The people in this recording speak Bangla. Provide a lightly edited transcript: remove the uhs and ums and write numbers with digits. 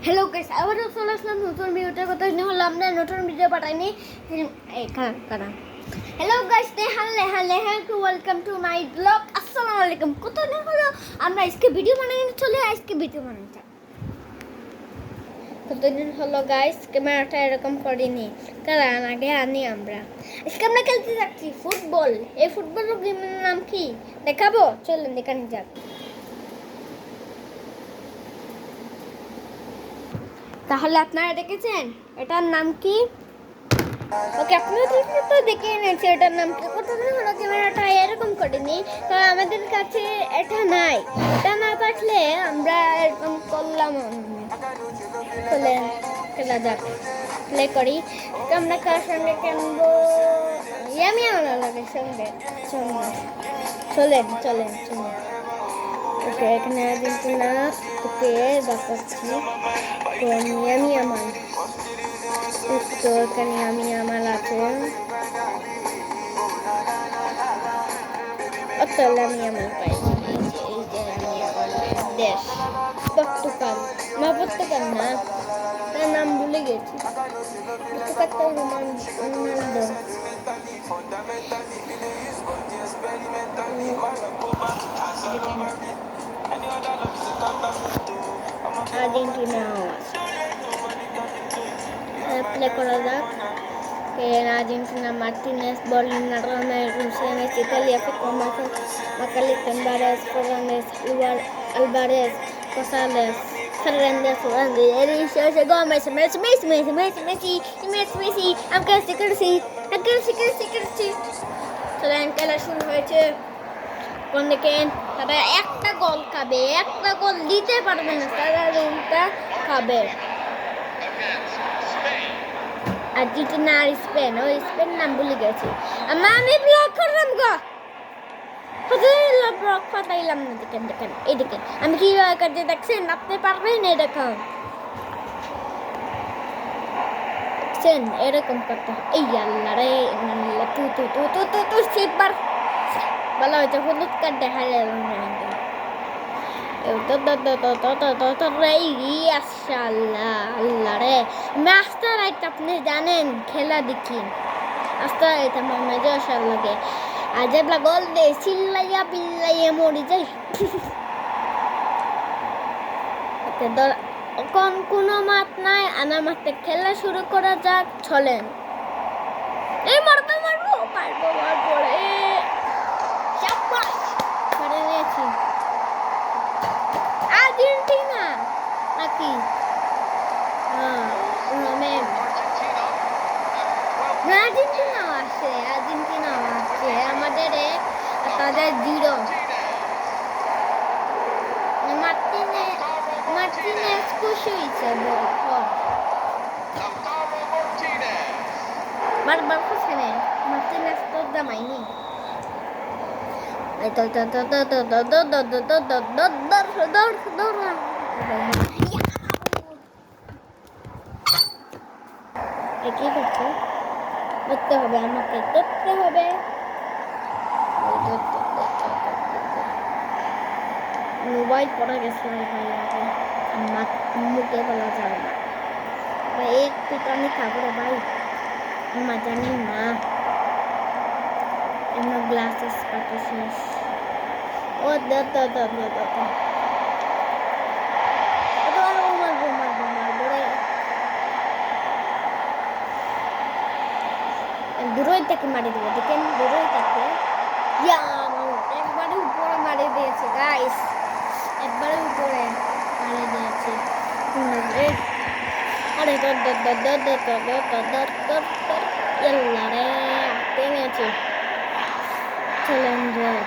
হ্যালো গাইস, আবারও চলে আসলাম নতুন ভিডিওটার কথা নিয়ে। হলো আমরা নতুন ভিডিও পাঠাইনি কারণ hello guys, to welcome to my blog. আসসালামু আলাইকুম। কত দিন হলো আমরা আজকে ভিডিও বানাইতে কতদিন হলো গাইস ক্যামেরাটা এরকম করিনি, কারণ আগে আনি আমরা। আজকে আমরা খেলতে যাচ্ছি ফুটবল। এই ফুটবল গেমের নাম কি দেখাবো, চলুন দেখানি যাক। তাহলে আপনারা দেখেছেন এটার নাম কি? ওকে, আপনারা তো দেখে নিয়েছেন এটার নাম কি। কতদিন হলো ক্যামেরাটা এরকম করিনি, কারণ আমাদের কাছে এটা নাই। এটা না থাকলে আমরা এরকম করলাম। চলেন খেলা যাক, প্লে করি। আমরা কার সঙ্গে খেলবো? আমি আমার লাগে সঙ্গে চলেন। ওকে, এখানে আর্জেন্টিনা। ওকে, দেখাচ্ছি তো আমি আমার তো এখানে আমি আমার আছে। তাহলে আমি আমার পাইছি। এই যে আমি আমার দেশ পর্তুগাল না, তার নাম ভুলে গেছি। Portugal Ronaldo. আর্জেন্টিনা প্লে করা যাক। Argentina Martínez, Bolívar, Rusianes, Italia, Macalí, Tembares, Fernández, Álvarez, Rosales, Fernández, Eliseo, Gómez, Messi, Messi. চলেন, খেলা শুরু হয়েছে। কোন দেখেন, তারা একটা গোল খাবে, একটা গোল দিতে পারবে না, তারা রুমটা খাবে। আর্জেন্টিনা আর স্পেন। ওই স্পেন নাম ভুলে গেছি। আমি ব্লক করলাম গো, ব্লক পাতাইলাম না। দেখেন এই দেখেন আমি কি করতে, দেখছেন? আপনি পারবেন? এই দেখেন এরকম করতে। এই আল্লাহ রে, তু সিটবার ভালো হয়েছে। হলুদ কার্ড দেখা গেল না। আল্লাহ রে, মাস্টার রাইট। আপনি জানেন খেলা দেখি আস্তে রাইট আমার মেজে আসার লাগে। আর যেগুলা গোল দে চিল্লাইয়া পিল্লাইয়া মরি যাই। কোনো মাত নাই, আনা মাঠে খেলা শুরু করা যাক। চলেন। এই মারবো পরে নিয়েছি। আর্জেন্টিনা নাকি? আর্জেন্টিনা আসছে আমাদের তাদের 0। মার্টিনেজ খুশি হয়েছে। বারবার খুশি নেই। মার্টিনেজ তো দামাইনি। কি করছে? ধরতে হবে, আমাকে ধরতে হবে। মোবাইল পড়া গেছে ভাই, মুখে বলা যাবে না ভাই। একটু তো আমি খাবো রে ভাই, মা জানি না। আমার গ্লাসেস কাটা শেষ। ও দূরই তাকে মারি দেবো। দেখেন দূরই তাকে একবারে উপরে মারি দিয়েছে গাইস, একবারে উপরে মারি দিয়েছে। আরে টেনেছে। চলেন।